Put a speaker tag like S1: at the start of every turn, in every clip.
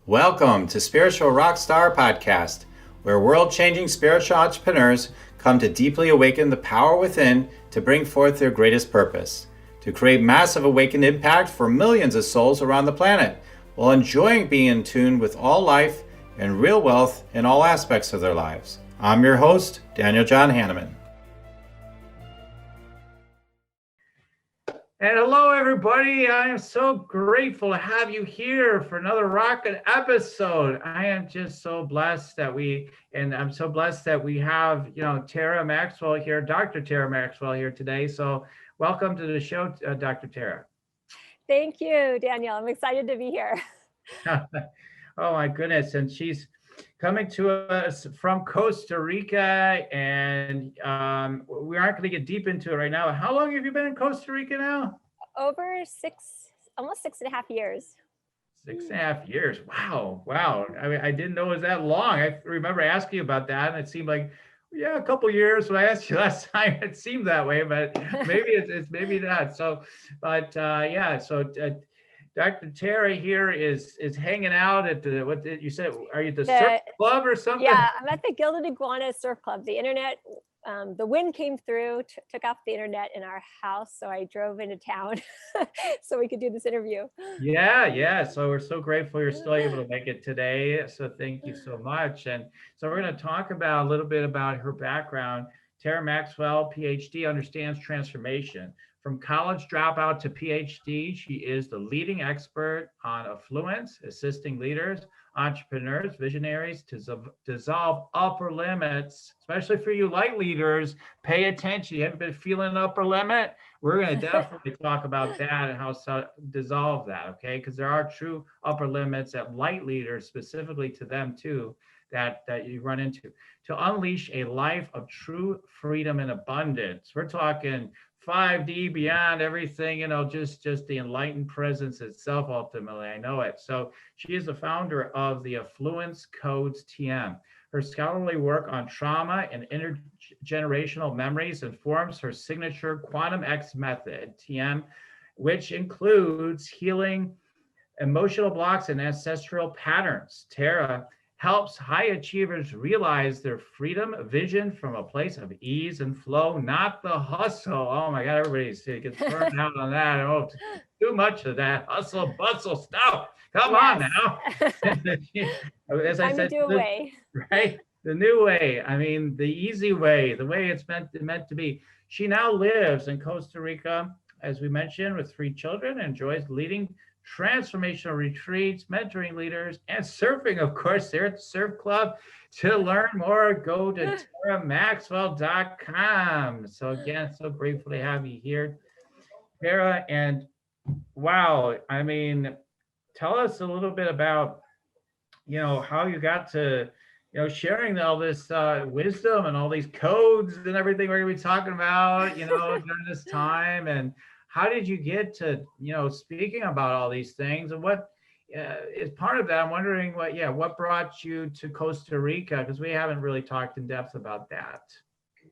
S1: Welcome to Spiritual Rockstar Podcast, where world-changing spiritual entrepreneurs come to deeply awaken the power within to bring forth their greatest purpose, to create massive awakened impact for millions of souls around the planet, while enjoying being in tune with all life and real wealth in all aspects of their lives. I'm your host, Daniel John Hanneman.
S2: And hello, everybody. I am so grateful to have you here for another rocket episode. I am just so blessed that I'm so blessed that we have, Tera Maxwell here, Dr. Tera Maxwell here today. So welcome to the show, Dr. Tera.
S3: Thank you, Daniel. I'm excited to be here.
S2: Oh, my goodness. And she's coming to us from Costa Rica, and we aren't going to get deep into it right now. How long have you been in Costa Rica now?
S3: Over almost 6.5 years.
S2: 6.5 years. Wow. I mean, I didn't know it was that long. I remember asking you about that, and it seemed like, yeah, a couple of years. When I asked you last time, it seemed that way, but maybe it's maybe not. So, but yeah. So Dr. Tera here is hanging out at the, what did you say? Are you at the surf club or something?
S3: Yeah, I'm at the Gilded Iguana Surf Club. The internet, the wind came through, took off the internet in our house. So I drove into town so we could do this interview.
S2: Yeah. So we're so grateful you're still able to make it today. So thank you so much. And so we're going to talk about a little bit about her background. Tera Maxwell, Ph.D., understands transformation. From college dropout to Ph.D., she is the leading expert on affluence, assisting leaders, entrepreneurs, visionaries to dissolve upper limits, especially for you light leaders. Pay attention. You haven't been feeling an upper limit? We're going to definitely talk about that and how to dissolve that, okay? Because there are true upper limits that light leaders, specifically to them too, that you run into. To unleash a life of true freedom and abundance. We're talking 5D beyond everything, just the enlightened presence itself, ultimately. I know it. So she is the founder of the Affluence Codes TM. Her scholarly work on trauma and intergenerational memories informs her signature QuantumX Method, TM, which includes healing emotional blocks and ancestral patterns. Tera helps high achievers realize their freedom vision from a place of ease and flow, not the hustle. Oh my God, everybody gets burned out on that. Oh, too much of that hustle, bustle stuff. Come on now. As I said, right? The new way. I mean, the easy way, the way it's meant to be. She now lives in Costa Rica, as we mentioned, with 3 children, and enjoys leading transformational retreats, mentoring leaders, and surfing, of course, there at the surf club. To learn more, go to teramaxwell.com. So again, so grateful to have you here, Tera. And wow, I mean, tell us a little bit about, how you got to, sharing all this wisdom and all these codes and everything we're going to be talking about, during this time. And how did you get to, speaking about all these things, and what is part of that? I'm wondering what brought you to Costa Rica, because we haven't really talked in depth about that.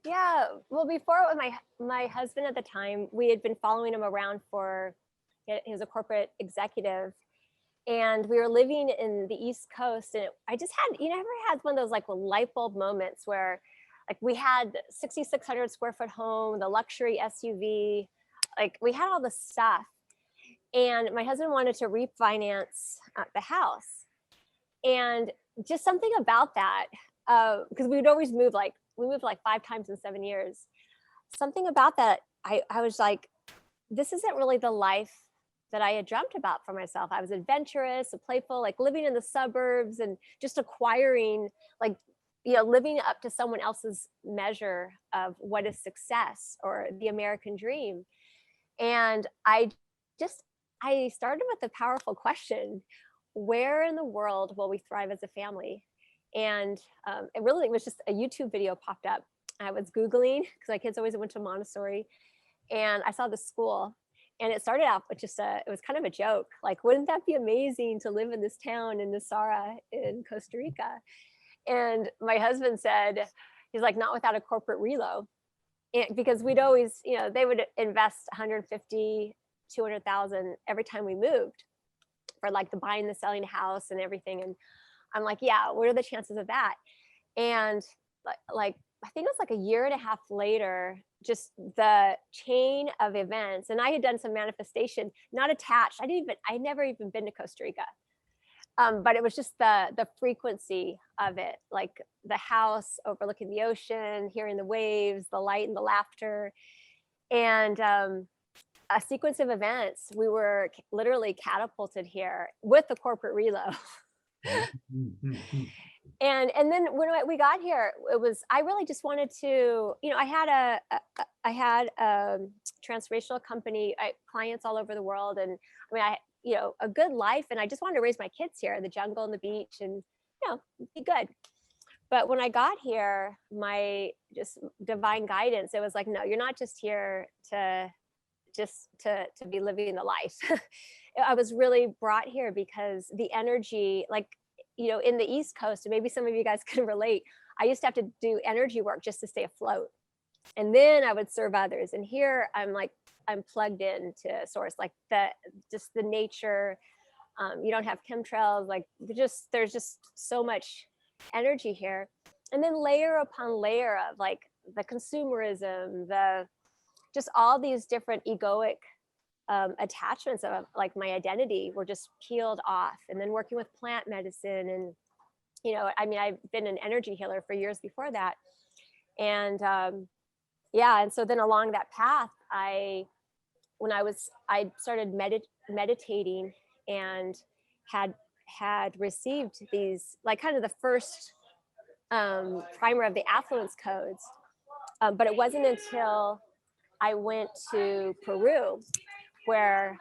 S3: Yeah, well, before with my husband at the time, we had been following him around he was a corporate executive, and we were living in the East Coast, and I just had, ever had one of those like light bulb moments where, like, we had 6,600 square foot home, the luxury SUV. Like, we had all this stuff, and my husband wanted to refinance the house, and just something about that, because we would always move, we moved like 5 times in 7 years. Something about that, I was like, this isn't really the life that I had dreamt about for myself. I was adventurous and playful, like living in the suburbs and just acquiring, living up to someone else's measure of what is success or the American dream. And I started with the powerful question, where in the world will we thrive as a family? And it was just a YouTube video popped up. I was Googling, because my kids always went to Montessori, and I saw the school, and it started out with it was kind of a joke. Like, wouldn't that be amazing to live in this town in Nisara in Costa Rica? And my husband said, he's like, not without a corporate relo. Because we'd always, they would invest 150, 200,000 every time we moved. for like the buying, the selling house and everything. And I'm like, yeah, what are the chances of that? And like, I think it was like a year and a half later, just the chain of events. And I had done some manifestation, not attached. I never even been to Costa Rica. But it was just the frequency of it, like the house overlooking the ocean, hearing the waves, the light and the laughter. And a sequence of events, we were literally catapulted here with the corporate reload. And then when we got here, I really just wanted to, I had a transformational company, clients all over the world. And I mean, a good life. And I just wanted to raise my kids here, the jungle and the beach, and, be good. But when I got here, my just divine guidance, it was like, no, you're not just here to be living the life. I was really brought here because the energy, like, in the East Coast, and maybe some of you guys can relate, I used to have to do energy work just to stay afloat. And then I would serve others. And here I'm plugged into source, like the nature. You don't have chemtrails, like there's just so much energy here. And then layer upon layer of like the consumerism, just all these different egoic attachments of like my identity were just peeled off. And then working with plant medicine, and I've been an energy healer for years before that. And and so then along that path, I started meditating and had received these, like, kind of the first primer of the Affluence Codes. But it wasn't until I went to Peru, where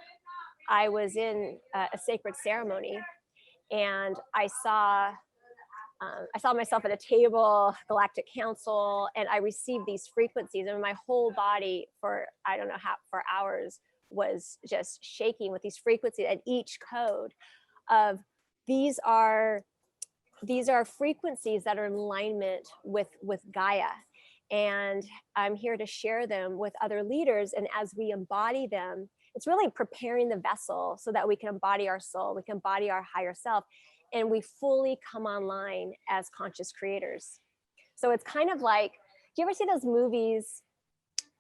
S3: I was in a sacred ceremony, and I saw myself at a table, Galactic Council, and I received these frequencies, and my whole body for hours was just shaking with these frequencies. And each code of these are frequencies that are in alignment with Gaia. And I'm here to share them with other leaders. And as we embody them, it's really preparing the vessel so that we can embody our soul, we can embody our higher self, and we fully come online as conscious creators. So it's kind of like, do you ever see those movies,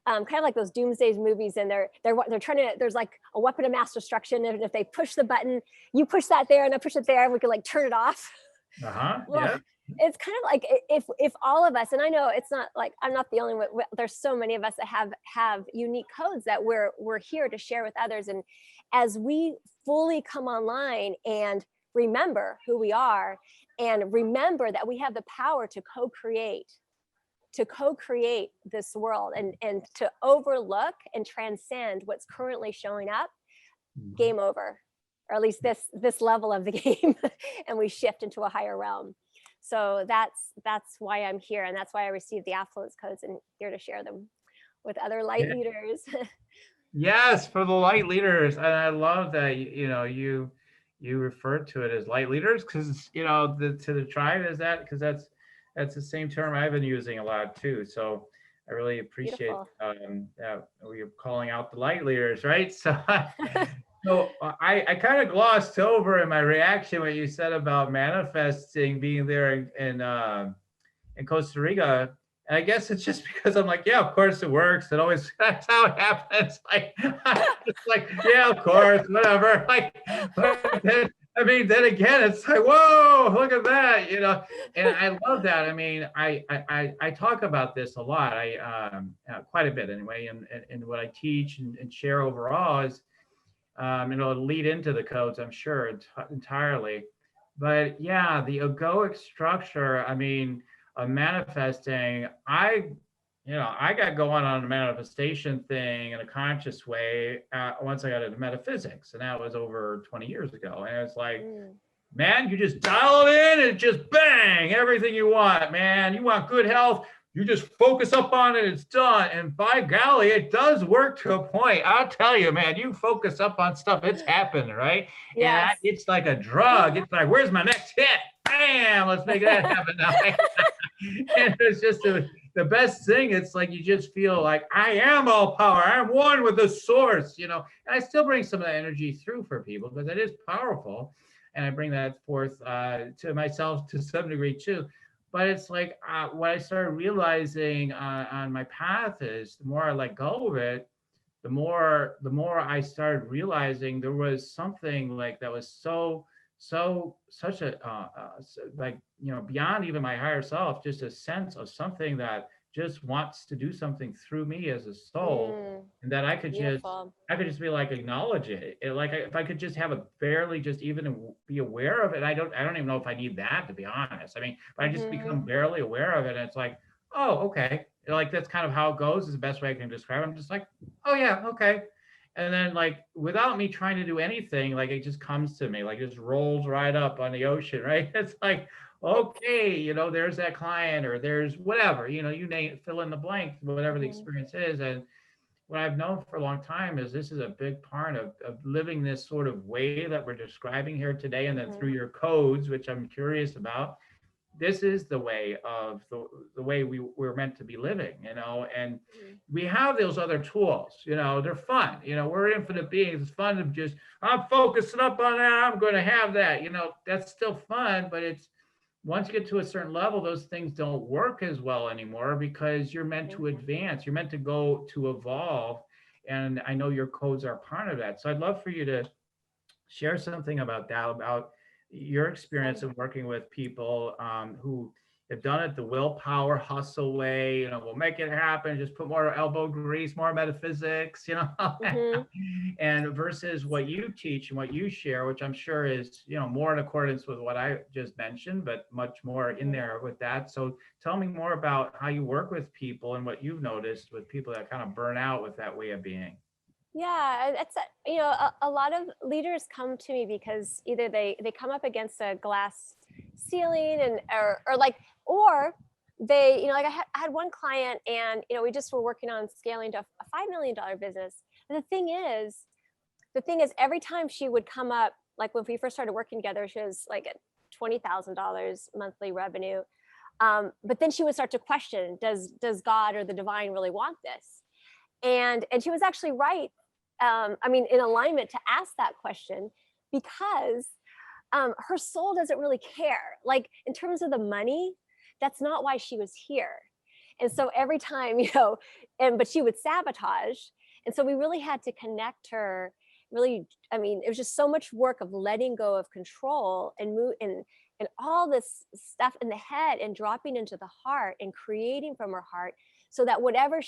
S3: kind of like those doomsday movies, and they're trying to, there's like a weapon of mass destruction, and if they push the button, you push that there and I push it there, and we can like turn it off. Well,
S2: Yeah.
S3: it's kind of like if all of us, and I know it's not like I'm not the only one, there's so many of us that have unique codes that we're here to share with others. And as we fully come online and remember who we are, and remember that we have the power to co-create this world, and to overlook and transcend what's currently showing up, game over, or at least this level of the game, and we shift into a higher realm. So that's why I'm here, and that's why I received the Affluence Codes, and here to share them with other light leaders.
S2: Yes, for the light leaders. And I love that you refer to it as light leaders, because to the tribe, is that, because that's the same term I've been using a lot too. So I really appreciate that we're calling out the light leaders, right? So so I kind of glossed over in my reaction what you said about manifesting, being there in Costa Rica. And I guess it's just because I'm like, yeah, of course it works. It always, that's how it happens. Like, it's like, yeah, of course, whatever. Like, but then again, it's like, whoa, look at that, And I love that. I mean, I talk about this a lot. Quite a bit anyway, and what I teach and share overall is, it'll lead into the codes, I'm sure, entirely. But yeah, the egoic structure, I mean, of manifesting, I got going on a manifestation thing in a conscious way once I got into metaphysics, and that was over 20 years ago. And it's like, man, you just dial it in and just bang, everything you want, man. You want good health, you just focus up on it, it's done. And by golly, it does work to a point. I'll tell you, man, you focus up on stuff, it's happening, right?
S3: Yes.
S2: And it's like a drug. It's like, where's my next hit? Bam, let's make that happen now. And it's just the best thing, it's like you just feel like I am all power. I'm one with the source, you know. And I still bring some of that energy through for people because it is powerful, and I bring that forth to myself to some degree too. But it's like what I started realizing on my path is the more I let go of it, the more I started realizing there was something like that was such a like, you know, beyond even my higher self, just a sense of something that just wants to do something through me as a soul,
S3: Mm,
S2: and that
S3: beautiful.
S2: I could just be like acknowledge it, like if I could just have a barely just even be aware of it. I don't even know if I need that, to be honest. I mean, but I just
S3: Hmm.
S2: become barely aware of it, and it's like, oh, okay, like that's kind of how it goes, is the best way I can describe it. I'm just like, oh yeah, okay. And then like without me trying to do anything, like it just comes to me, like it just rolls right up on the ocean, right? It's like, okay, you know, there's that client, or there's whatever, you know, you name it, fill in the blank, whatever the
S3: Hmm.
S2: experience is. And what I've known for a long time is this is a big part of living this sort of way that we're describing here today. And then through
S3: Hmm.
S2: your codes, which I'm curious about, this is the way of the way we're meant to be living, you know. And we have those other tools, you know, they're fun, you know, we're infinite beings. It's fun to just, I'm focusing up on that, I'm going to have that, you know, that's still fun. But it's, once you get to a certain level, those things don't work as well anymore, because you're meant to advance, you're meant to go to evolve. And I know your codes are part of that. So I'd love for you to share something about that, about your experience in working with people who have done it the willpower hustle way. You know, we'll make it happen, just put more elbow grease, more metaphysics, you know.
S3: Hmm.
S2: And versus what you teach and what you share, which I'm sure is, you know, more in accordance with what I just mentioned, but much more in
S3: Hmm.
S2: there with that. So tell me more about how you work with people and what you've noticed with people that kind of burn out with that way of being.
S3: Yeah, it's you know, a lot of leaders come to me because either they come up against a glass ceiling, and or like, or they, you know, like I had one client, and you know, we just were working on scaling to a $5 million business. And the thing is every time she would come up, like when we first started working together, she was like at $20,000 monthly revenue. But then she would start to question, does God or the divine really want this? And she was actually right. I mean, in alignment to ask that question, because her soul doesn't really care. Like in terms of the money, that's not why she was here. And so every time, you know, but she would sabotage. And so we really had to connect her. Really, I mean, it was just so much work of letting go of control and move and all this stuff in the head, and dropping into the heart and creating from her heart, so that whatever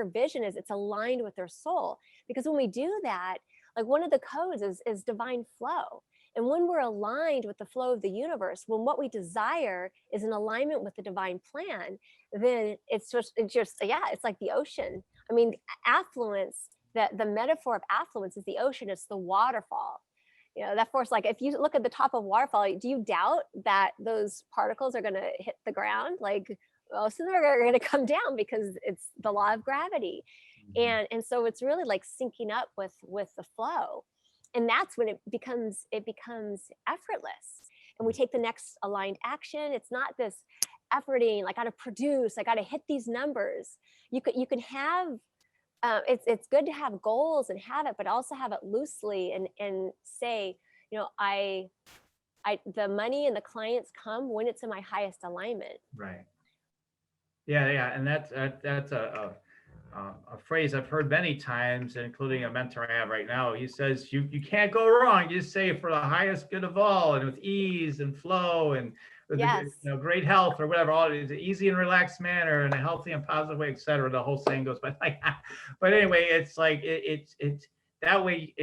S3: vision is, it's aligned with their soul. Because when we do that, like one of the codes is divine flow. And when we're aligned with the flow of the universe, when what we desire is in alignment with the divine plan, then yeah, it's like the ocean. I mean, affluence, the metaphor of affluence is the ocean, it's the waterfall. You know, that force, like if you look at the top of a waterfall, do you doubt that those particles are going to hit the ground? Like, well, so they're going to come down because it's the law of gravity. And so it's really like syncing up with the flow. And that's when it becomes effortless. And we take the next aligned action. It's not this efforting, like I got to produce, I got to hit these numbers. You can have it's good to have goals and have it, but also have it loosely, and say, you know, the money and the clients come when it's in my highest alignment.
S2: Right. Yeah, yeah, and that's a phrase I've heard many times, including a mentor I have right now. He says, you can't go wrong. You say for the highest good of all, and with ease and flow, and with the,
S3: Yes.
S2: you know, great health or whatever, all is easy and relaxed manner, in a healthy and positive way, etc. The whole saying goes by like that. But anyway, it's like it's that way.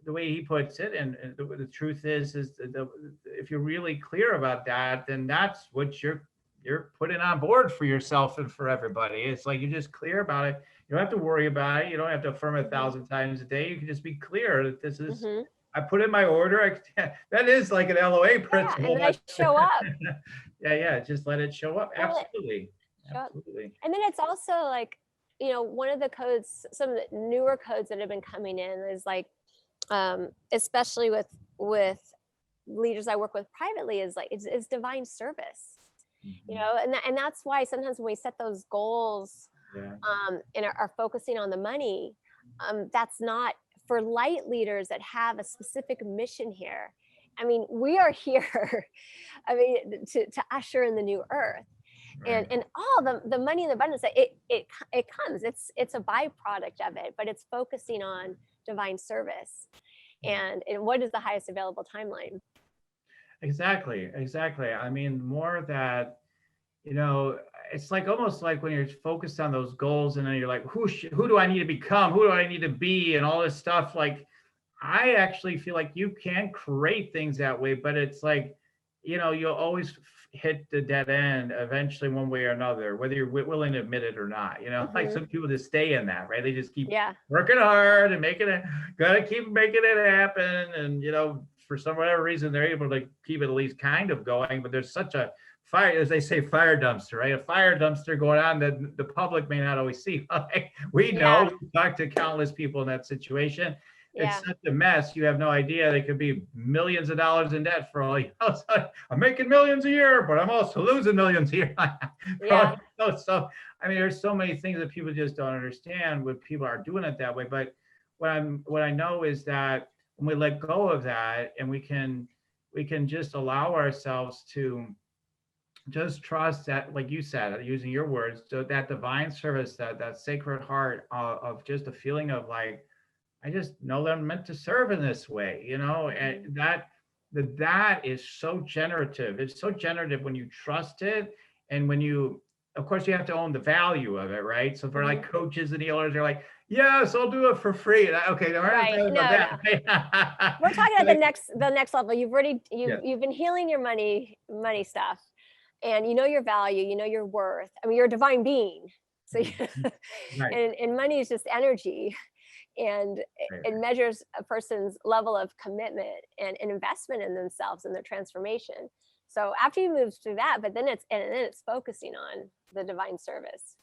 S2: The way he puts it, and the truth is if you're really clear about that, then that's what you're putting on board for yourself and for everybody. It's like you're just clear about it. You don't have to worry about it. You don't have to affirm it 1,000 times a day. You can just be clear that this is,
S3: Hmm.
S2: I put in my order. That is like an LOA
S3: Yeah, and
S2: principle.
S3: then I show up.
S2: Yeah. Just let it show up.
S3: Well,
S2: Absolutely.
S3: show up.
S2: Absolutely.
S3: And then it's also like, you know, one of the codes, some of the newer codes that have been coming in is like, especially with leaders I work with privately, is like is divine service. you know, and that's why sometimes when we set those goals
S2: Yeah.
S3: and are focusing on the money, that's not for light leaders that have a specific mission here. I mean, we are here, I mean, to usher in the new earth.
S2: Right.
S3: And all the money and the abundance, it comes. It's a byproduct of it, but it's focusing on divine service and what is the highest available timeline.
S2: Exactly. I mean, more that, you know, it's like almost like when you're focused on those goals and then you're like, who do I need to become? Who do I need to be? And all this stuff. Like, I actually feel like you can create things that way, but it's like, you know, you'll always hit the dead end eventually, one way or another, whether you're willing to admit it or not. You know, like some people just stay in that, right? They just keep working hard and gotta keep making it happen. And, you know, for some whatever reason, they're able to keep it at least kind of going, but there's such a fire, as they say, fire dumpster, right? A fire dumpster going on that the public may not always see. Like, we know, we talk to countless people in that situation. It's such a mess. You have no idea. They could be millions of dollars in debt for all you know. So I'm making millions a year, but I'm also losing millions a year. So, I mean, there's so many things that people just don't understand when people are doing it that way. But what I know is that when we let go of that and we can just allow ourselves to just trust that, like you said, using your words, that divine service, that sacred heart of just a feeling of like, I just know that I'm meant to serve in this way, you know, and that is so generative. It's so generative when you trust it. And when you, of course, you have to own the value of it, right? So for like coaches and healers, they're like, yes, I'll do it for free. Okay, we're not talking about that.
S3: We're talking about the next level. You've been healing your money stuff, and you know your value, you know your worth. I mean, you're a divine being. So and money is just energy. And it measures a person's level of commitment and investment in themselves and their transformation. So after you move through that, but then it's focusing on the divine service.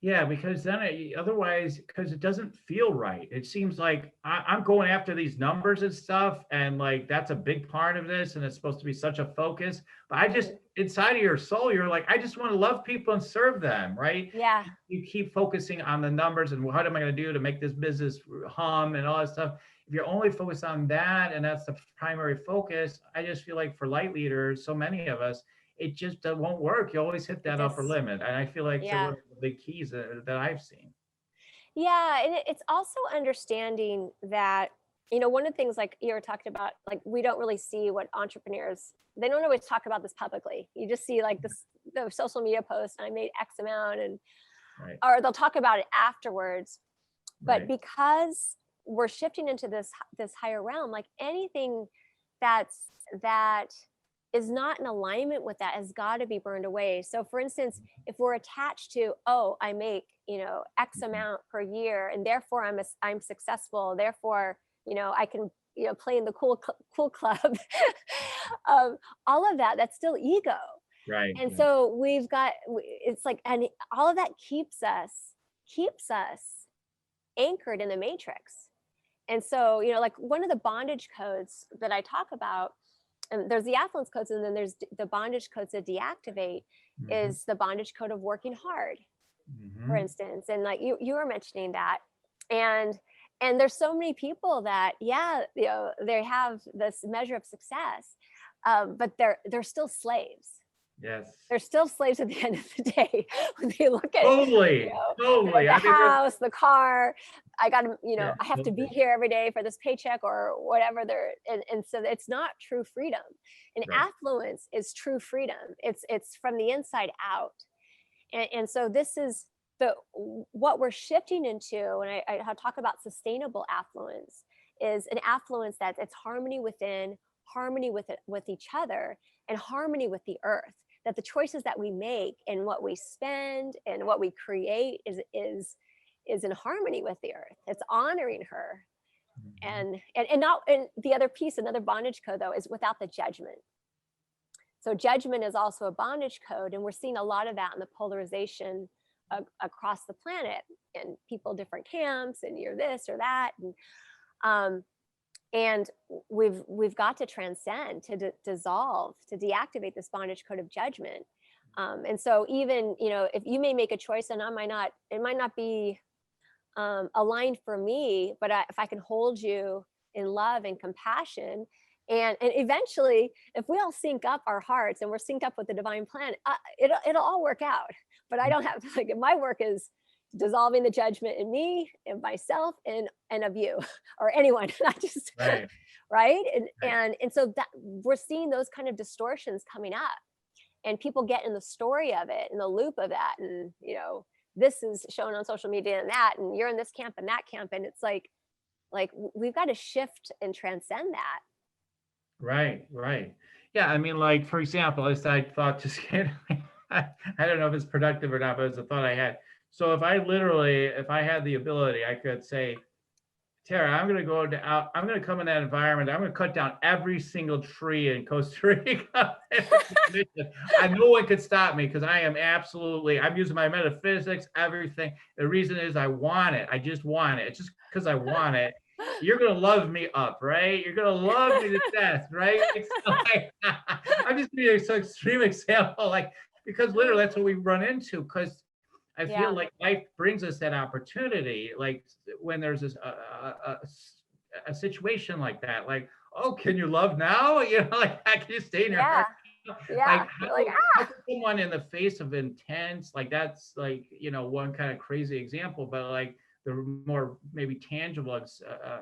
S2: Yeah, because then otherwise, because it doesn't feel right. It seems like I'm going after these numbers and stuff, and like that's a big part of this, and it's supposed to be such a focus. But I just inside of your soul, you're like, I just want to love people and serve them, right?
S3: Yeah.
S2: You keep focusing on the numbers and what am I going to do to make this business hum and all that stuff. If you're only focused on that and that's the primary focus, I just feel like for light leaders, so many of us, it just won't work. You always hit that upper limit. And I feel like one of the big keys that I've seen.
S3: Yeah. And it's also understanding that, you know, one of the things like you were talking about, like we don't really see what entrepreneurs, they don't always talk about this publicly. You just see like the social media post, I made X amount and, or they'll talk about it afterwards. But because we're shifting into this higher realm, like anything that is not in alignment with that has got to be burned away. So for instance, if we're attached to, oh, I make, you know, X amount per year and therefore I'm successful, therefore, you know, I can, you know, play in the cool club. All of that's still ego.
S2: Right.
S3: And so we've got, it's like, and all of that keeps us anchored in the matrix. And so, you know, like one of the bondage codes that I talk about, and there's the affluence codes, and then there's the bondage codes that deactivate is the bondage code of working hard, for instance. And like you were mentioning that. And there's so many people that, you know, they have this measure of success, but they're still slaves.
S2: Yes.
S3: They're still slaves at the end of the day when they look at
S2: totally.
S3: the house, the car. I got to, you know, I have to be here every day for this paycheck or whatever. And so it's not true freedom. And affluence is true freedom. It's from the inside out. And so this is what we're shifting into. And I talk about sustainable affluence is an affluence that's it's harmony within, harmony with each other, and harmony with the earth. That the choices that we make and what we spend and what we create is in harmony with the earth. It's honoring her. And the other piece, another bondage code though, is without the judgment. So judgment is also a bondage code, and we're seeing a lot of that in the polarization across the planet, and people different camps, and you're this or that, and we've got to transcend, to dissolve, to deactivate this bondage code of judgment, And so even, if you may make a choice and it might not be aligned for me, but if I can hold you in love and compassion, and eventually, if we all sync up our hearts and we're synced up with the divine plan, it'll all work out. But I don't have like my work is dissolving the judgment in me and myself and of you or anyone, not just
S2: Right.
S3: right. And so that we're seeing those kind of distortions coming up, and people get in the story of it, in the loop of that, and this is shown on social media and that, and you're in this camp and that camp, and it's like we've got to shift and transcend that.
S2: Right, right. Yeah, I mean, like, for example, as I thought, just I don't know if it's productive or not, but it's a thought I had. So if I had the ability, I could say, Tara, I'm going to I'm going to come in that environment. I'm going to cut down every single tree in Costa Rica. And no one could stop me because I'm using my metaphysics, everything. The reason is I want it. I just want it. It's just because I want it. You're going to love me up, right? You're going to love me to death, right? So I'm just giving you an extreme example, because literally that's what we run into, because I feel like life brings us that opportunity, like when there's a situation like that, like, oh, can you love now? Can you stay in your heart?
S3: Yeah.
S2: How can someone in the face of intense, that's one kind of crazy example, but like the more maybe tangible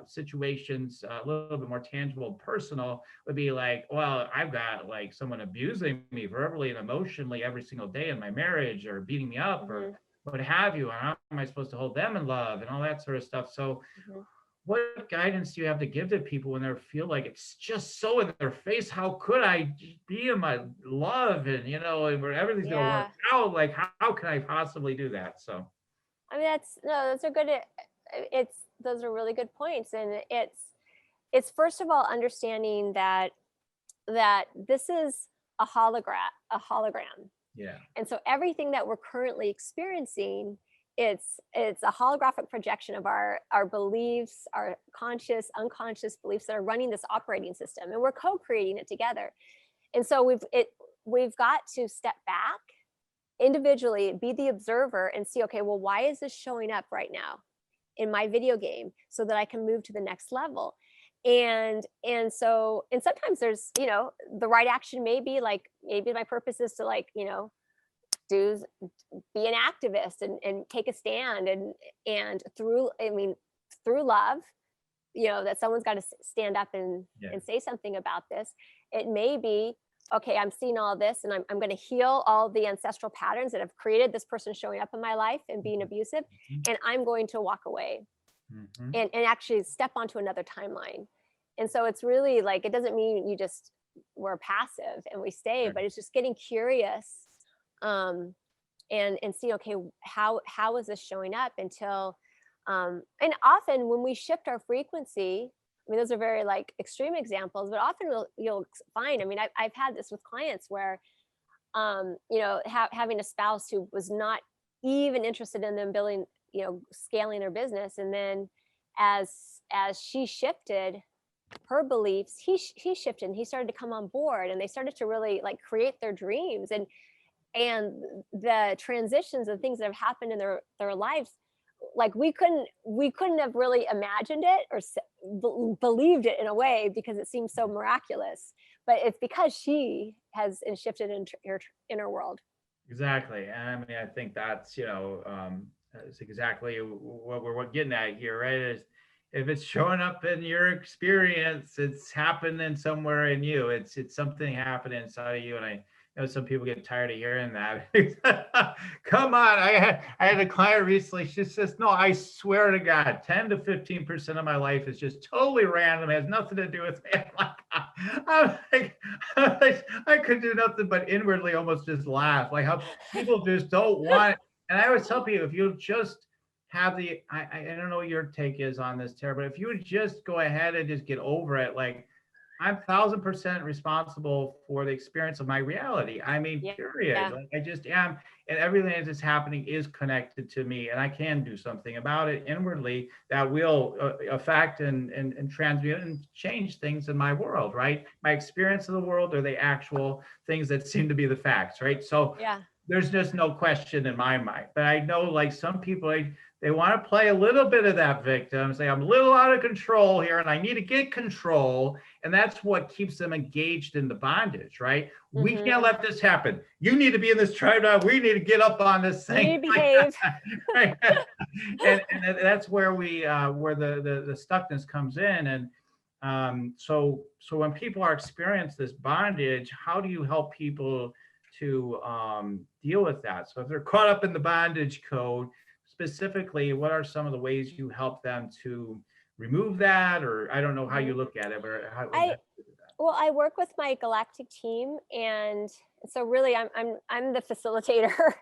S2: situations, a little bit more tangible and personal would be like, well, I've got like someone abusing me verbally and emotionally every single day in my marriage, or beating me up, or what have you, and how am I supposed to hold them in love and all that sort of stuff. So what guidance do you have to give to people when they feel like it's just so in their face? How could I be in my love, and where everything's going to work out? Like, how can I possibly do that? So
S3: I mean, those are good. Those are really good points. And it's first of all, understanding that this is a hologram.
S2: Yeah.
S3: And so everything that we're currently experiencing, it's a holographic projection of our beliefs, our conscious, unconscious beliefs that are running this operating system, and we're co-creating it together. And so we've got to step back individually, be the observer, and see, okay, well, why is this showing up right now in my video game, so that I can move to the next level. And sometimes there's, the right action may be like, maybe my purpose is to be an activist and take a stand, and through love, that someone's got to stand up and say something about this. It may be, okay, I'm seeing all this, and I'm going to heal all the ancestral patterns that have created this person showing up in my life and being abusive, and I'm going to walk away and actually step onto another timeline. And so it's really like, it doesn't mean we're passive and we stay, but it's just getting curious and see, okay, how is this showing up until, and often when we shift our frequency, I mean, those are very extreme examples, but often you'll find, I mean, I've had this with clients where, having a spouse who was not even interested in them building, scaling their business. And then as she shifted her beliefs, he shifted, and he started to come on board, and they started to really create their dreams, and the transitions and things that have happened in their lives, we couldn't have really imagined it or believed it in a way, because it seems so miraculous, but it's because she has shifted into her inner world.
S2: Exactly. And I mean, I think that's, it's exactly what we're getting at here, right? Is if it's showing up in your experience, it's happening somewhere in you. It's something happening inside of you. And I know some people get tired of hearing that. Come on. I had a client recently. She says, no, I swear to God, 10 to 15% of my life is just totally random. It has nothing to do with me. I'm like, I could do nothing but inwardly almost just laugh. Like how people just don't want it. And I always tell people, if you just have I don't know what your take is on this, Tara, but if you would just go ahead and just get over it, I'm 1000% responsible for the experience of my reality. I mean,
S3: Yeah.
S2: period.
S3: Yeah.
S2: Like I just am, and everything that's happening is connected to me, and I can do something about it inwardly that will affect and transmute and change things in my world, right? My experience of the world are the actual things that seem to be the facts, right? So
S3: Yeah.
S2: there's just no question in my mind. But I know, like some people, they want to play a little bit of that victim, say, I'm a little out of control here and I need to get control. And that's what keeps them engaged in the bondage, right? We can't let this happen. You need to be in this tribe now. We need to get up on this
S3: You
S2: thing.
S3: need to behave.
S2: Right? and that's where where the stuckness comes in. And so when people are experiencing this bondage, how do you help people to deal with that? So if they're caught up in the bondage code, specifically, what are some of the ways you help them to remove that? Or I don't know how you look at it, but how
S3: Well, I work with my galactic team, and so really I'm the facilitator.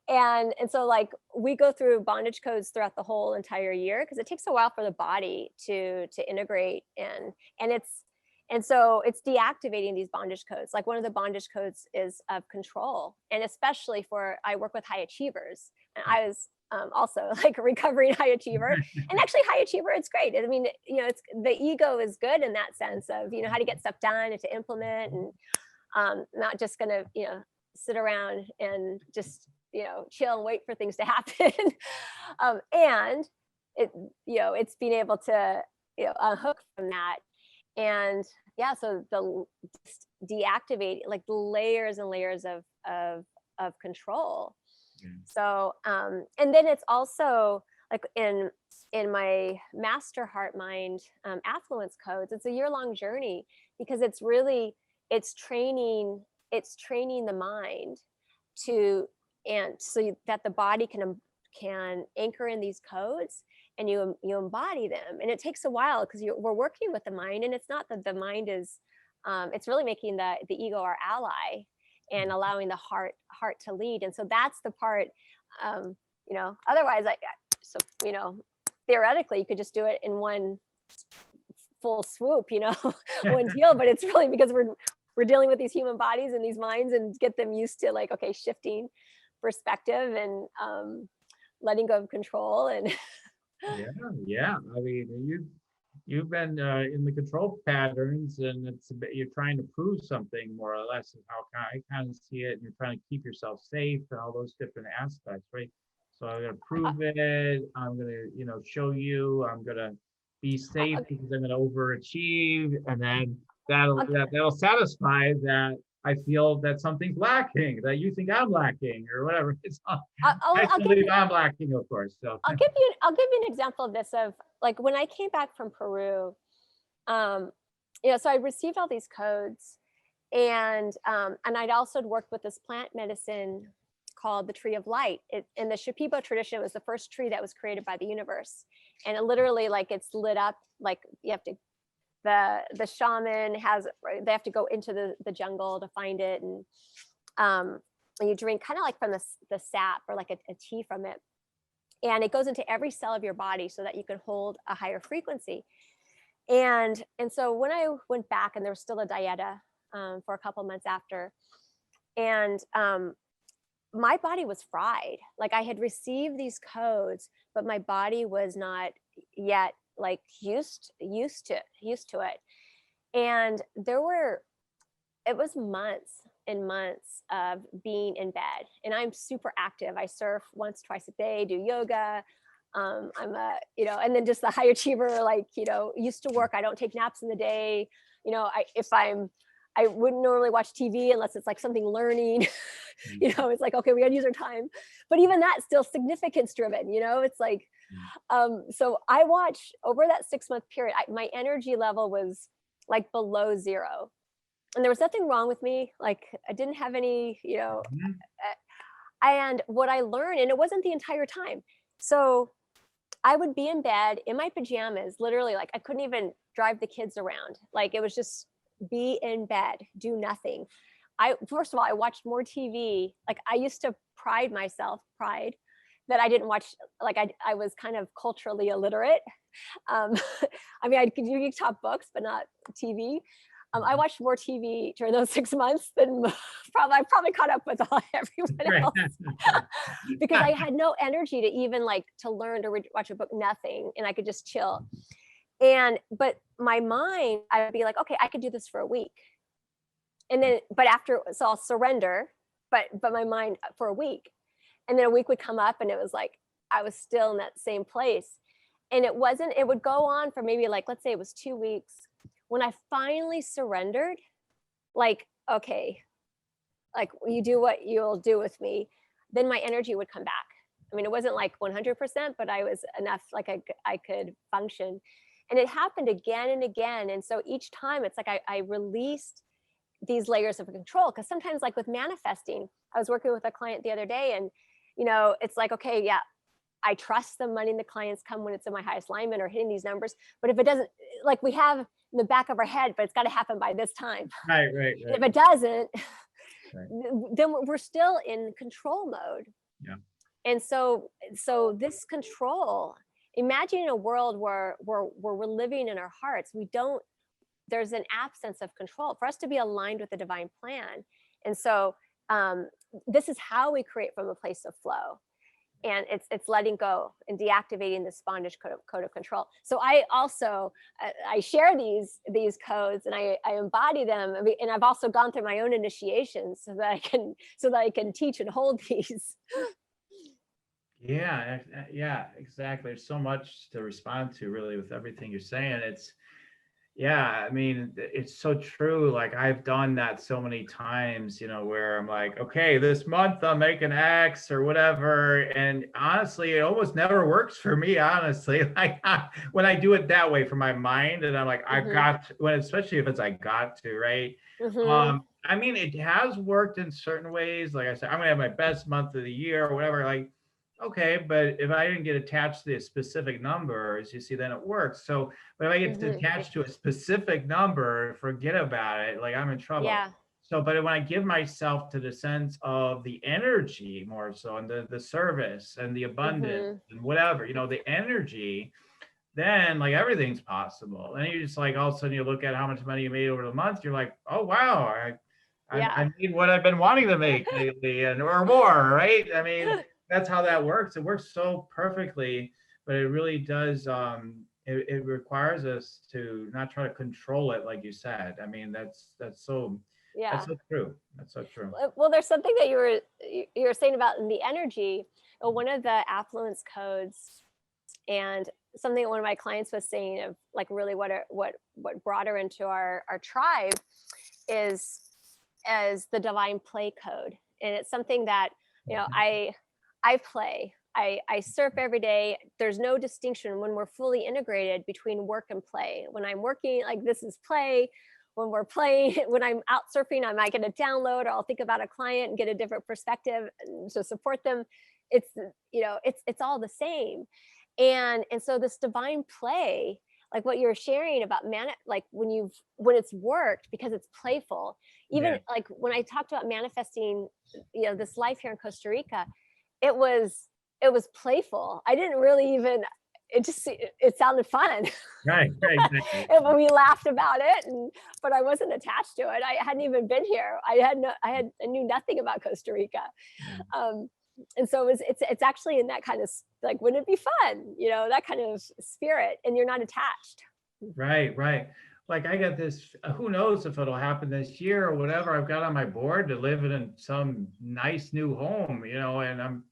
S3: And so like we go through bondage codes throughout the whole entire year, because it takes a while for the body to integrate, and so it's deactivating these bondage codes. Like one of the bondage codes is of control, and especially I work with high achievers, and I was also like a recovering high achiever. And actually high achiever, it's great. I mean, it's the ego is good in that sense of, how to get stuff done and to implement, and not just gonna, sit around and just, chill and wait for things to happen. And it's being able to, unhook from that. And yeah, so just deactivate like layers and layers of control. So, and then it's also like in my master heart mind, affluence codes, it's a year-long journey, because it's training the mind to, and so that the body can anchor in these codes, and you embody them. And it takes a while, because we're working with the mind, and it's not that the mind is, it's really making the ego our ally, and allowing the heart to lead. And so that's the part, otherwise theoretically you could just do it in one full swoop, one deal. But it's really because we're dealing with these human bodies and these minds, and get them used to like, okay, shifting perspective, and letting go of control. And
S2: yeah. I mean, you've been in the control patterns, and you're trying to prove something, more or less, is how I kind of see it. And you're trying to keep yourself safe and all those different aspects, right? So I'm going to prove it. I'm going to, show you. I'm going to be safe because I'm going to overachieve, and then that'll satisfy that I feel that something's lacking, that you think I'm lacking, or whatever. It's I believe I'm lacking, of course. So
S3: I'll give you an example of this, of like when I came back from Peru. So I received all these codes, and I'd also worked with this plant medicine called the Tree of Light. In the Shipibo tradition, it was the first tree that was created by the universe, and it literally, like, it's lit up, like you have to. The shaman they have to go into the jungle to find it, and you drink kind of like from the sap, or like a tea from it, and it goes into every cell of your body so that you can hold a higher frequency. And so when I went back, and there was still a dieta for a couple months after, and my body was fried. Like I had received these codes, but my body was not yet like used to it. And it was months and months of being in bed, and I'm super active. I surf once, twice a day, do yoga. I'm and then just the high achiever, like, used to work. I don't take naps in the day. I wouldn't normally watch TV unless it's like something learning. It's like, okay, we got to use our time. But even that's still significance driven. It's like, so I watched over that 6-month period, my energy level was like below zero, and there was nothing wrong with me. Like I didn't have any, and what I learned, and it wasn't the entire time. So I would be in bed in my pajamas, literally, like I couldn't even drive the kids around. Like it was just be in bed, do nothing. First of all, I watched more TV. Like I used to pride that I didn't watch, like I was kind of culturally illiterate. I mean, you could top books, but not TV. I watched more TV during those 6 months than I probably caught up with everyone else because I had no energy to even like to learn to watch a book, nothing, and I could just chill. But my mind, I'd be like, okay, I could do this for a week, and then so I'll surrender, but my mind for a week, and then a week would come up, and it was like I was still in that same place, and it would go on for maybe like, let's say it was 2 weeks. When I finally surrendered, like, okay, like you do what you'll do with me, then my energy would come back. I mean, it wasn't like 100%, but I was enough, like I could function. And it happened again and again. And so each time it's like I released these layers of control. Because sometimes, like with manifesting, I was working with a client the other day, and, it's like, okay, yeah, I trust the money and the clients come when it's in my highest alignment or hitting these numbers. But if it doesn't, like we have in the back of our head, but it's got to happen by this time.
S2: Right.
S3: If it doesn't, then we're still in control mode.
S2: Yeah.
S3: And so this control, imagine a world where we're living in our hearts. There's an absence of control for us to be aligned with the divine plan. And so this is how we create from a place of flow. And it's letting go and deactivating this bondage code of control. So I also I share these codes, and I embody them, and I've also gone through my own initiations so that I can teach and hold these.
S2: Yeah, exactly. There's so much to respond to really with everything you're saying. I mean, it's so true. Like I've done that so many times, where I'm like, okay, this month I'm making X or whatever. And honestly, it almost never works for me, honestly. Like when I do it that way for my mind, and I'm like, especially if it's I got to, right?
S3: Mm-hmm.
S2: I mean, it has worked in certain ways. Like I said, I'm gonna have my best month of the year or whatever. Like, okay, but if I didn't get attached to the specific numbers, you see, then it works. So, but if I get attached to a specific number, forget about it. Like I'm in trouble.
S3: Yeah.
S2: So, but when I give myself to the sense of the energy more so, and the service and the abundance and whatever, the energy, then like everything's possible. And you just like all of a sudden you look at how much money you made over the month, you're like, oh wow, I made what I've been wanting to make lately, or more, right? I mean. That's how that works. It works so perfectly, but it really does. It requires us to not try to control it, like you said. I mean, that's so true. That's so true.
S3: Well, there's something that you were saying about in the energy. One of the affluence codes, and something one of my clients was saying of like really what brought her into our tribe is as the divine play code, and it's something that I play. I surf every day. There's no distinction when we're fully integrated between work and play. When I'm working, like this is play. When we're playing, when I'm out surfing, I might get a download, or I'll think about a client and get a different perspective to support them. It's it's all the same. And so this divine play, like what you're sharing about like when it's worked because it's playful. Even like when I talked about manifesting, this life here in Costa Rica. It was playful. I didn't really even, it sounded fun.
S2: Right.
S3: And we laughed about it, but I wasn't attached to it. I hadn't even been here. I knew nothing about Costa Rica. And so it's actually in that kind of like, wouldn't it be fun? That kind of spirit, and you're not attached.
S2: Right. Like I got this, who knows if it'll happen this year or whatever. I've got on my board to live in some nice new home, and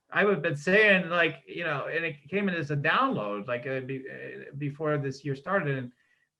S2: I've been saying like, and it came in as a download, like before this year started,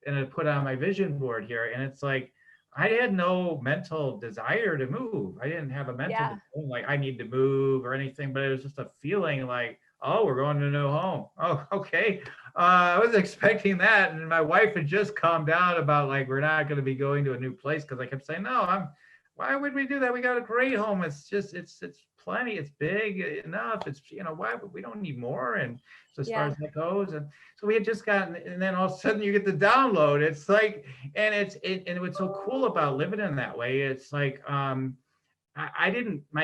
S2: and I put on my vision board here, and it's like, I had no mental desire to move. I didn't have a mental desire, like I need to move or anything, but it was just a feeling like, oh, we're going to a new home. Oh, okay. I wasn't expecting that. And my wife had just calmed down about like, we're not going to be going to a new place. Cause I kept saying, no, why would we do that? We got a great home. It's just, it's plenty. It's big enough. It's, why we don't need more. And so as far as that goes. And so we had just gotten, and then all of a sudden you get the download. It's like, and and what's so cool about living in that way, it's like, my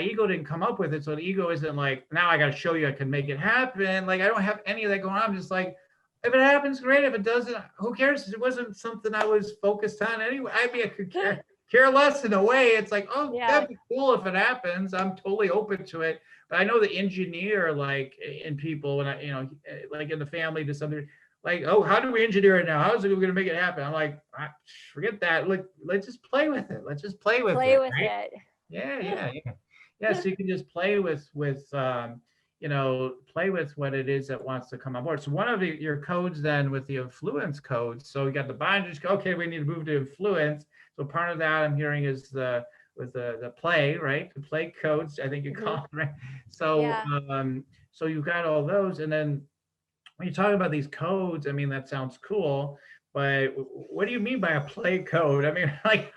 S2: ego didn't come up with it. So the ego isn't like, now I got to show you I can make it happen. Like, I don't have any of that going on. I'm just like, If it happens, great. If it doesn't, who cares? It wasn't something I was focused on anyway. I mean, I could care less in a way. It's like, oh,
S3: Yeah.
S2: that'd be cool if it happens. I'm totally open to it. But I know the engineer, like in people, and like in the family to some degree, like, oh, how do we engineer it now? How is it going to make it happen? I'm like, forget that. Look, let's just play with it. Let's just play with it.
S3: Play with
S2: right?
S3: it.
S2: Yeah. So you can just play with play with what it is that wants to come on board. So one of your codes then with the influence codes, so you got the bondage, okay, we need to move to influence. So part of that I'm hearing is the play, right? The play codes, I think you call it, right? So so you've got all those, and then when you talk about these codes, I mean, that sounds cool, but what do you mean by a play code? I mean, like,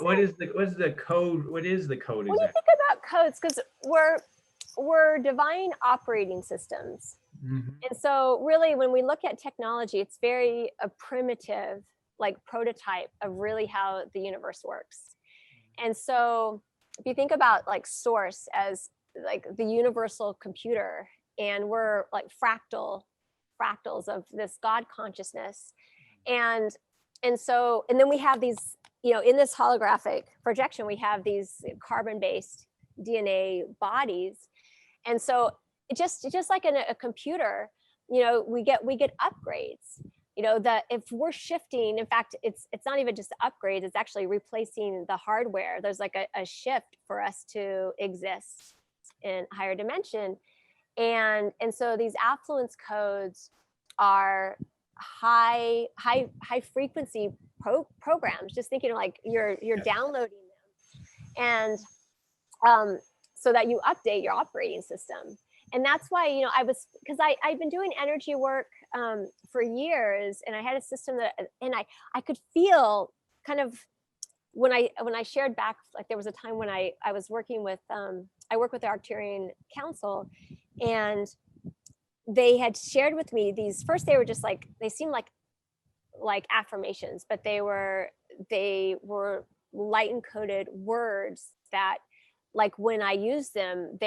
S2: what is the code? What is the code exactly?
S3: When you think about codes, because we're divine operating systems. And so really when we look at technology, it's very a primitive, like prototype of really how the universe works. And so if you think about like source as like the universal computer, and we're like fractals of this God consciousness. And then we have these, in this holographic projection, we have these carbon-based DNA bodies. And so just like in a computer, we get upgrades, that if we're shifting, in fact, it's not even just upgrades, it's actually replacing the hardware. There's like a shift for us to exist in higher dimension. And so these affluence codes are high frequency programs, just thinking like you're downloading them, and so that you update your operating system. And that's why because I've been doing energy work for years, and I had a system that, and I could feel kind of when I shared back, like there was a time when I was working with I work with the Arcturian Council, and they had shared with me these, first they were just like, they seemed like affirmations, but they were light encoded words that, like when I used them,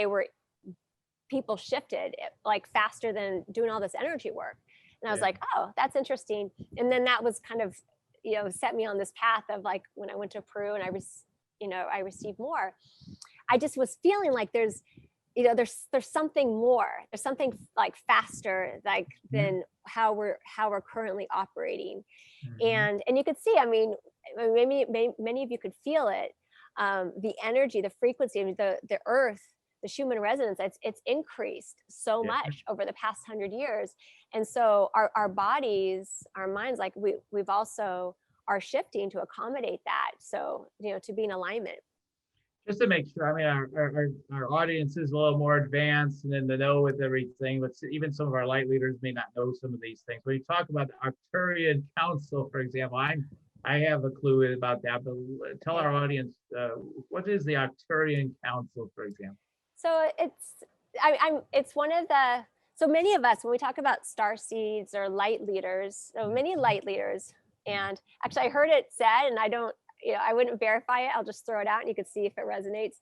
S3: people shifted like faster than doing all this energy work. And I was like, oh, that's interesting. And then that was kind of, set me on this path of like, when I went to Peru and I received more, I just was feeling like there's something more, there's something like faster, like than how we're currently operating. And you could see, I mean, maybe many of you could feel it, the energy, the frequency, I mean, the earth, the Schumann resonance, it's increased so much over the past 100 years. And so our bodies, our minds, like we've also are shifting to accommodate that. So, to be in alignment.
S2: Just to make sure, I mean, our audience is a little more advanced and in the know with everything, but even some of our light leaders may not know some of these things. When you talk about the Arcturian Council, for example, I have a clue about that, but tell our audience, what is the Arcturian Council, for example?
S3: So it's one of the, so many of us, when we talk about star seeds or light leaders, so many light leaders, and actually I heard it said, and I wouldn't verify it, I'll just throw it out and you can see if it resonates.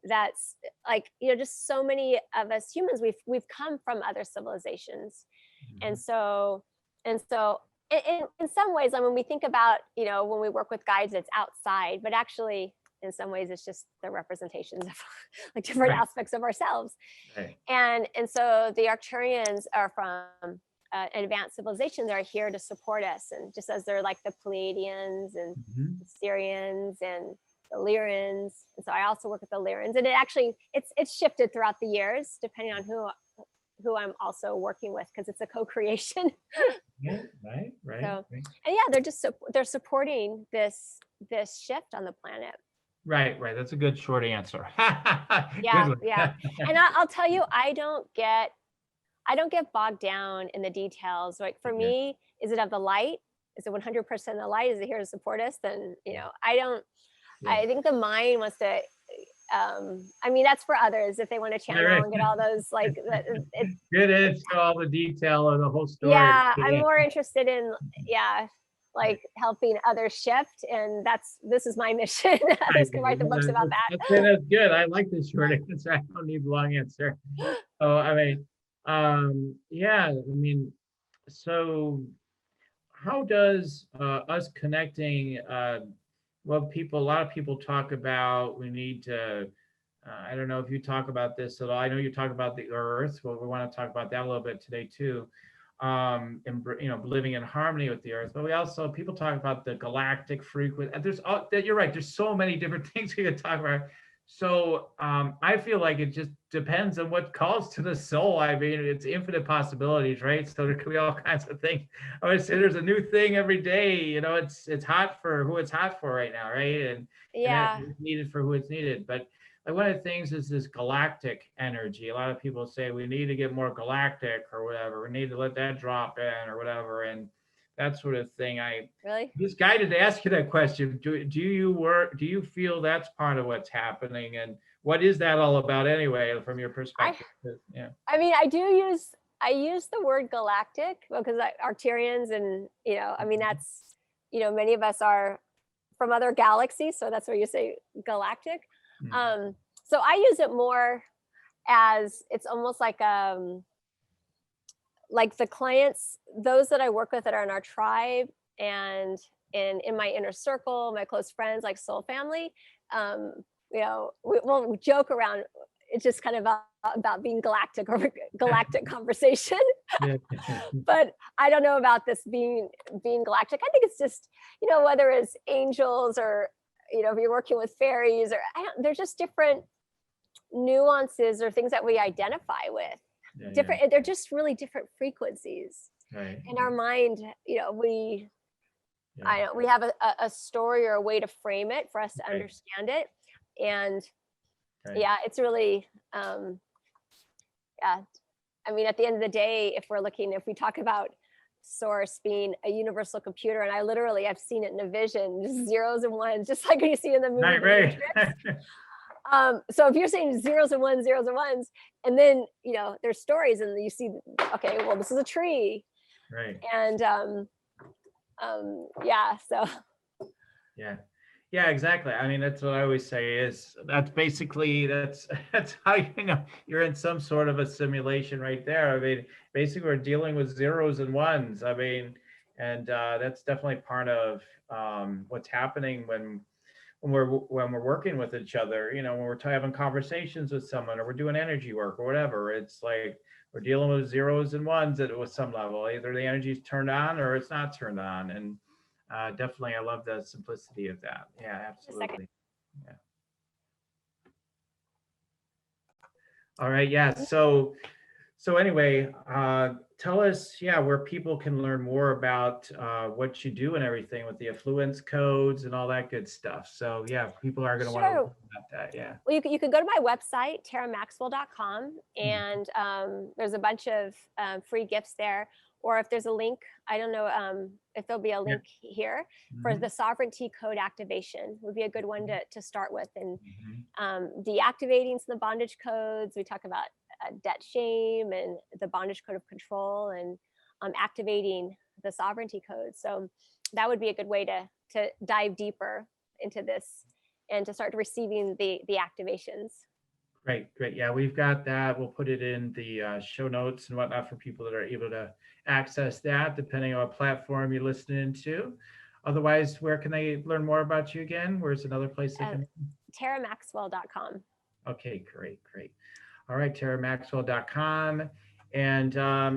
S3: That's like, just so many of us humans, we've come from other civilizations. And so in some ways, I mean, we think about, when we work with guides, it's outside, but actually in some ways it's just the representations of like different aspects of ourselves. And so the Arcturians are from advanced civilizations, that are here to support us, and just as they're like the Pleiadians and the Syrians and the Lyrans. And so I also work with the Lyrans, and it's shifted throughout the years depending on who I'm also working with, because it's a co-creation.
S2: Right.
S3: So, and yeah, they're supporting this shift on the planet.
S2: Right. That's a good short answer.
S3: Yeah. And I'll tell you, I don't get bogged down in the details. Like for me, is it of the light? Is it 100% the light? Is it here to support us? Then, I think the mind wants to, I mean, that's for others if they want to channel and get all those, like,
S2: get into all the detail of the whole story.
S3: Yeah, I'm more interested in, like helping others shift, and this is my mission. Others can write the books about that.
S2: That's good. I like this short answer. I don't need the long answer. So I mean, Yeah, I mean, so how does us connecting, well, a lot of people talk about we need to, I don't know if you talk about this at all. I know you talk about the earth. Well, we want to talk about that a little bit today too. And living in harmony with the earth. But we also, people talk about the galactic frequency. You're right. There's so many different things we could talk about. So I feel like it just depends on what calls to the soul. I mean, it's infinite possibilities, right? So there could be all kinds of things. I would say there's a new thing every day. It's hot for who it's hot for right now, right? And
S3: Yeah.
S2: it's needed for who it's needed. But like one of the things is this galactic energy. A lot of people say we need to get more galactic or whatever. We need to let that drop in or whatever, and that sort of thing. I
S3: Really?
S2: just guided to ask you that question. Do you feel that's part of what's happening, and what is that all about anyway, from your
S3: I
S2: perspective? Yeah.
S3: I mean, I use the word galactic because Arcturians and I mean that's many of us are from other galaxies, so that's where you say galactic.
S2: Mm.
S3: So I use it more as it's almost like the clients, those that I work with that are in our tribe and in my inner circle, my close friends, like soul family. Um, we'll joke around. It's just kind of about being galactic or galactic conversation.
S2: Yeah.
S3: But I don't know about this being galactic. I think it's just whether it's angels or if you're working with fairies or they're just different nuances or things that we identify with.
S2: Yeah,
S3: Different. They're just really different frequencies
S2: right.
S3: in our mind. We
S2: Yeah.
S3: we have a story or a way to frame it for us to
S2: Right.
S3: understand it, and
S2: Right.
S3: yeah, it's really yeah. I mean, at the end of the day, if we talk about source being a universal computer, and I've seen it in a vision, just zeros and ones, just like you see in the movie
S2: Right.
S3: The
S2: Right.
S3: Matrix. So if you're saying zeros and ones, and then there's stories, and you see, okay, well, this is a tree,
S2: Right.
S3: and yeah, so
S2: Yeah. Yeah, exactly. I mean, that's what I always say is that's basically that's how you're in some sort of a simulation right there. I mean, basically we're dealing with zeros and ones. I mean, and that's definitely part of what's happening when we're working with each other. When we're having conversations with someone or we're doing energy work or whatever. It's like we're dealing with zeros and ones at some level. Either the energy's turned on or it's not turned on, and definitely, I love the simplicity of that. Yeah,
S3: a second.
S2: absolutely. Yeah. All right. Yeah. So anyway, tell us, yeah, where people can learn more about what you do and everything with the affluence codes and all that good stuff. So yeah, people are going to want to learn
S3: Sure.
S2: about that. Yeah.
S3: Well, you can go to my website, teramaxwell.com,
S2: Mhm.
S3: and there's a bunch of free gifts there. Or if there's a link, I don't know if there'll be a
S2: Yeah.
S3: link here for
S2: Mhm.
S3: the sovereignty code activation would be a good one to start with. And
S2: Mhm.
S3: deactivating some of the bondage codes. We talk about debt shame and the bondage code of control, and activating the sovereignty code. So that would be a good way to dive deeper into this and to start receiving the activations.
S2: Great, great. Yeah, we've got that. We'll put it in the show notes and whatnot for people that are able to access that, depending on what platform you're listening to. Otherwise, where can they learn more about you again? Where's another place they can?
S3: teramaxwell.com.
S2: Okay, great, great. All right, teramaxwell.com. And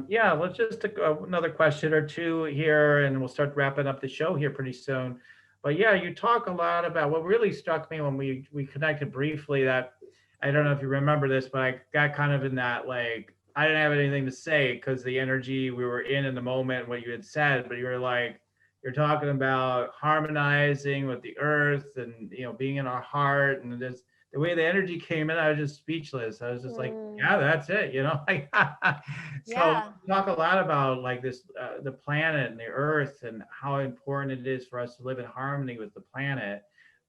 S2: yeah, let's just take another question or two here, and we'll start wrapping up the show here pretty soon. But yeah, you talk a lot about what really struck me when we connected briefly. That I don't know if you remember this, but I got kind of in that like I didn't have anything to say because the energy we were in the moment, what you had said. But you were like you're talking about harmonizing with the earth and being in our heart and this the way the energy came in, I was just speechless. I was just like, yeah, that's it, like, so
S3: Yeah.
S2: talk a lot about like this, the planet and the earth and how important it is for us to live in harmony with the planet.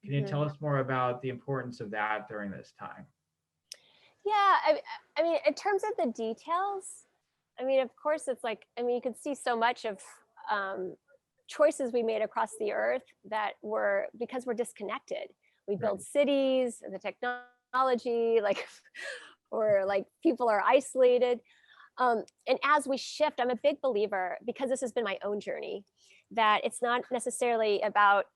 S2: Can you tell us more about the importance of that during this time?
S3: Yeah. I mean, in terms of the details, I mean, of course, it's like, I mean, you can see so much of choices we made across the earth that were because we're disconnected. We build cities, the technology, like, or like people are isolated. And as we shift, I'm a big believer, because this has been my own journey, that it's not necessarily about,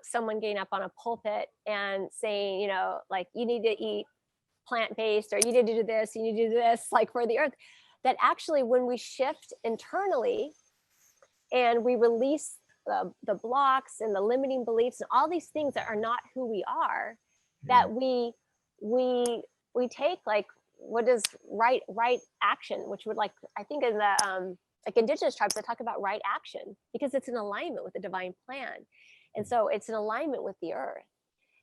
S3: someone getting up on a pulpit and saying, like, you need to eat plant-based, or you need to do this, you need to do this, like, for the earth. That actually, when we shift internally and we release the blocks and the limiting beliefs and all these things that are not who we are, that we take, like, what is right action, which would, like, I think in the like indigenous tribes, they talk about right action, because it's in alignment with the divine plan. And so it's in alignment with the earth.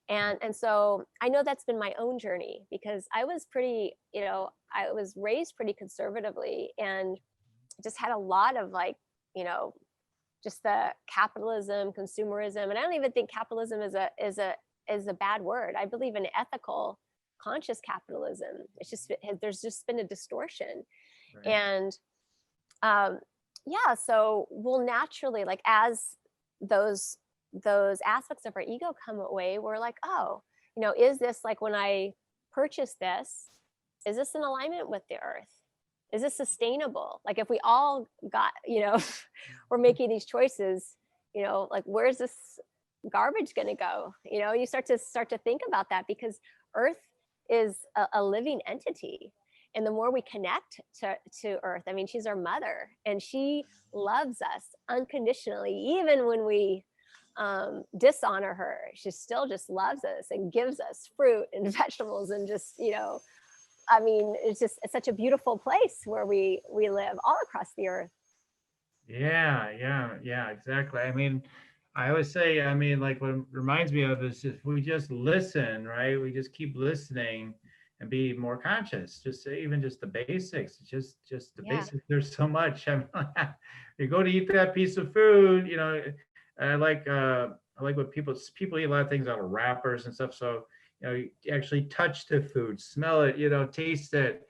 S3: And so I know that's been my own journey, because I was pretty, I was raised pretty conservatively, and just had a lot of, like, just the capitalism, consumerism. And I don't even think capitalism is a bad word. I believe in ethical, conscious capitalism. It's just, there's just been a distortion. Right. And so we'll naturally, like, as those aspects of our ego come away, we're like, oh, is this, like, when I purchase this, is this in alignment with the earth? Is this sustainable? Like, if we all got, we're making these choices, like, where's this garbage going to go? You start to think about that, because earth is a living entity. And the more we connect to earth, I mean, she's our mother, and she loves us unconditionally. Even when we dishonor her, she still just loves us and gives us fruit and vegetables, and just, I mean, it's such a beautiful place where we live all across the earth.
S2: Yeah, exactly. I mean, I always say, I mean, like, what it reminds me of is, if we just listen, right? We just keep listening and be more conscious. Just even just the basics, just the basics. There's so much. I mean, you go to eat that piece of food, I like what people eat a lot of things out of wrappers and stuff. So, you actually touch the food, smell it, taste it.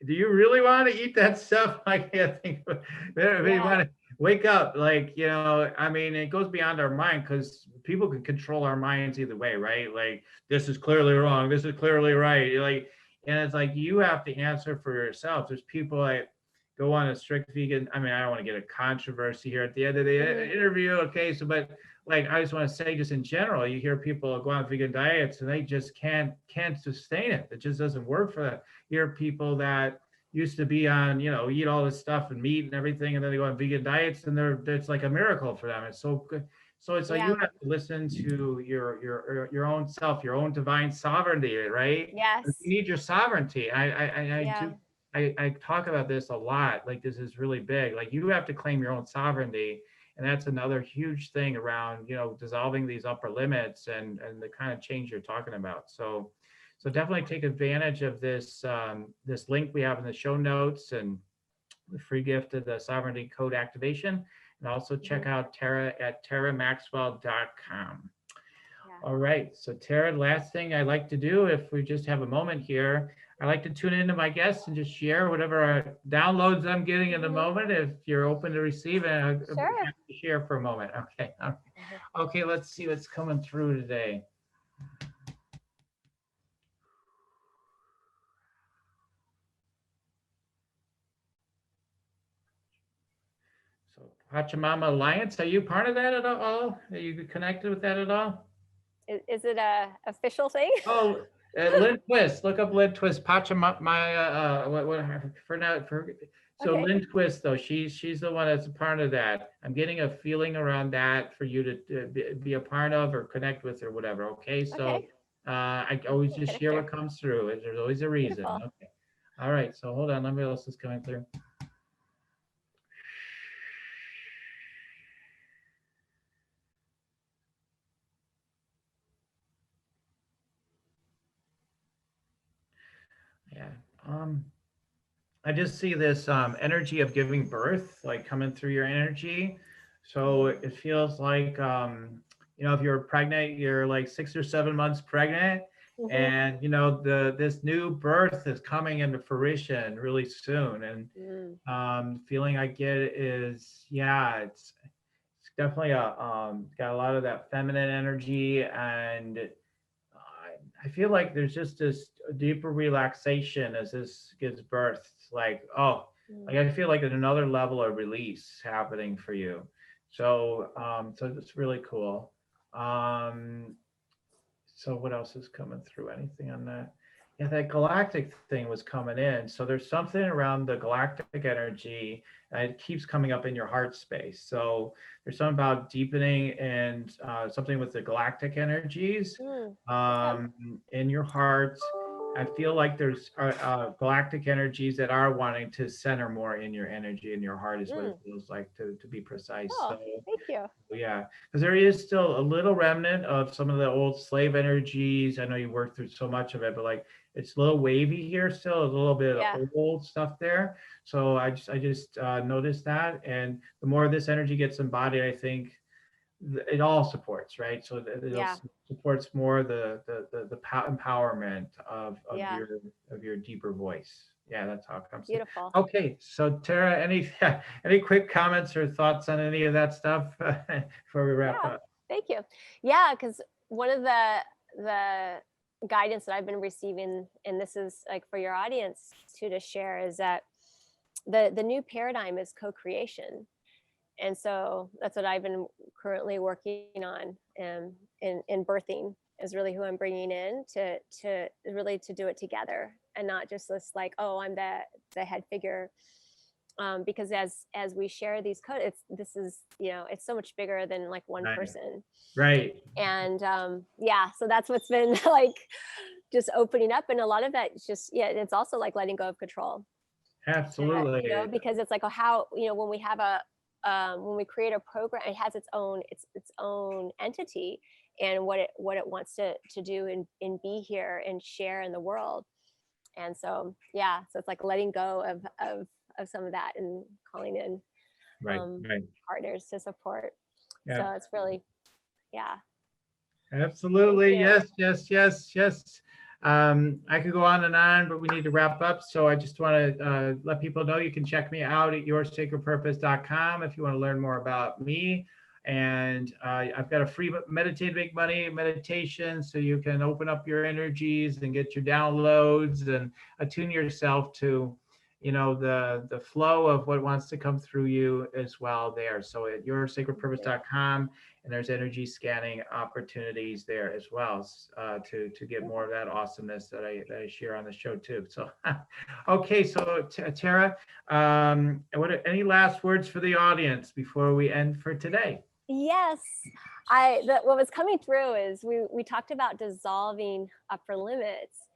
S2: Do you really want to eat that stuff? I can't think of it. You want to wake up, like, I mean, it goes beyond our mind, because people can control our minds either way, right? Like, this is clearly wrong, this is clearly right. Like, and it's like, you have to answer for yourself. There's people like go on a strict vegan. I mean, I don't want to get a controversy here at the end of the interview. Okay. So, but, like, I just want to say, just in general, you hear people go on vegan diets and they just can't sustain it. It just doesn't work for them. You hear people that used to be on, eat all this stuff and meat and everything, and then they go on vegan diets, and it's like a miracle for them. It's so good. So it's like, you have to listen to your own self, your own divine sovereignty, right?
S3: Yes.
S2: You need your sovereignty. I talk about this a lot. Like, this is really big. Like, you have to claim your own sovereignty. And that's another huge thing around, dissolving these upper limits and the kind of change you're talking about. So definitely take advantage of this this link we have in the show notes, and the free gift of the sovereignty code activation. And also check out Tera at teramaxwell.com. All right. So, Tera, last thing I like to do, if we just have a moment here, I like to tune into my guests and just share whatever downloads I'm getting in the moment. If you're open to receiving, I'll share for a moment. Okay. Okay. Let's see what's coming through today. So, Pachamama Alliance, are you part of that at all? Are you connected with that at all?
S3: Is it a official thing?
S2: Oh, Lynn Twist. Look up Lynn Twist. Pachamama. So okay. Lynn Twist, though, she's the one that's a part of that. I'm getting a feeling around that for you to be a part of or connect with or whatever. Okay, so I always just share what comes through. There's always a reason. Beautiful. Okay. All right. So hold on. Let me know else is coming through. Yeah. I just see this energy of giving birth, like, coming through your energy. So it feels like, if you're pregnant, you're like 6 or 7 months pregnant, and this new birth is coming into fruition really soon. And feeling I get is, it's definitely got a lot of that feminine energy, and I feel like there's just this deeper relaxation as this gives birth. It's like, oh, Like I feel like there's another level of release happening for you. So so it's really cool. So what else is coming through? Anything on that? Yeah, that galactic thing was coming in. So there's something around the galactic energy, and it keeps coming up in your heart space. So there's something about deepening and something with the galactic energies in your heart. I feel like there's galactic energies that are wanting to center more in your energy, in your heart is what it feels like, to be precise.
S3: Oh,
S2: So
S3: thank you.
S2: yeah, because there is still a little remnant of some of the old slave energies. I know you worked through so much of it, but like it's a little wavy here still, a little bit of old stuff there. So I just noticed that, and the more this energy gets embodied, I think it all supports, right? So it supports more the empowerment of your deeper voice. Yeah, that's how it comes.
S3: Beautiful.
S2: Okay, so Tera, any quick comments or thoughts on any of that stuff before we wrap up?
S3: Thank you. Yeah, because one of the guidance that I've been receiving, and this is like for your audience too to share, is that the new paradigm is co-creation. And so that's what I've been currently working on, in birthing is really who I'm bringing in to really to do it together, and not just this like, oh, I'm the head figure. Because as we share these codes, it's so much bigger than like one person.
S2: Right.
S3: And so that's what's been like just opening up. And a lot of that is just, it's also like letting go of control.
S2: Absolutely.
S3: Because it's like, how, when we have when we create a program, it has its own entity and what it wants to do and be here and share in the world. And so so it's like letting go of some of that and calling in partners to support. So it's really
S2: absolutely. Yes. I could go on, but we need to wrap up. So I just want to let people know you can check me out at yoursacredpurpose.com if you want to learn more about me. And I've got a free Meditate Make Money meditation, so you can open up your energies and get your downloads and attune yourself to, the flow of what wants to come through you as well there. So at yoursacredpurpose.com, and there's energy scanning opportunities there as well to get more of that awesomeness that I share on the show too. So, okay, so Tera, any last words for the audience before we end for today?
S3: Yes, what was coming through is we talked about dissolving upper limits,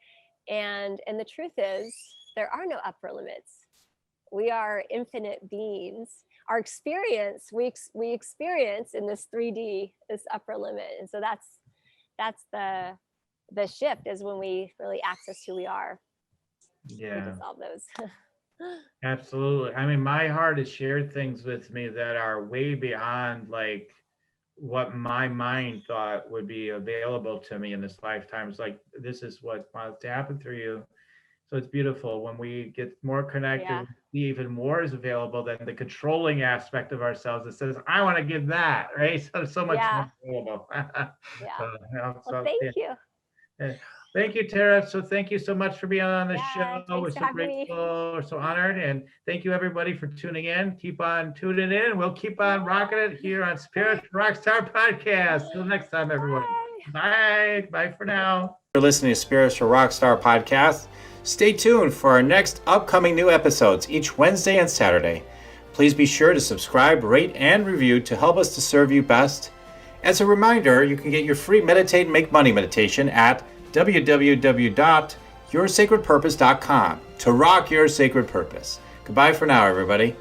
S3: and the truth is there are no upper limits. We are infinite beings. Our experience, we experience in this 3D, this upper limit. And so that's the shift, is when we really access who we are.
S2: Yeah.
S3: We dissolve those.
S2: Absolutely. I mean, my heart has shared things with me that are way beyond like what my mind thought would be available to me in this lifetime. It's like, this is what wants to happen through you. So it's beautiful when we get more connected, even more is available than the controlling aspect of ourselves that says, I want to give that, right? So much more available.
S3: Thank you.
S2: Thank you, Tera. So thank you so much for being on the show. We're so grateful, we're so honored. And thank you everybody for tuning in. Keep on tuning in. We'll keep on rocking it here on Spiritual Rockstar Podcast. Till next time, everyone. Bye. Bye for now.
S1: You're listening to Spiritual Rockstar Podcast. Stay tuned for our next upcoming new episodes each Wednesday and Saturday. Please be sure to subscribe, rate, and review to help us to serve you best. As a reminder, you can get your free Meditate and Make Money meditation at www.yoursacredpurpose.com to rock your sacred purpose. Goodbye for now, everybody.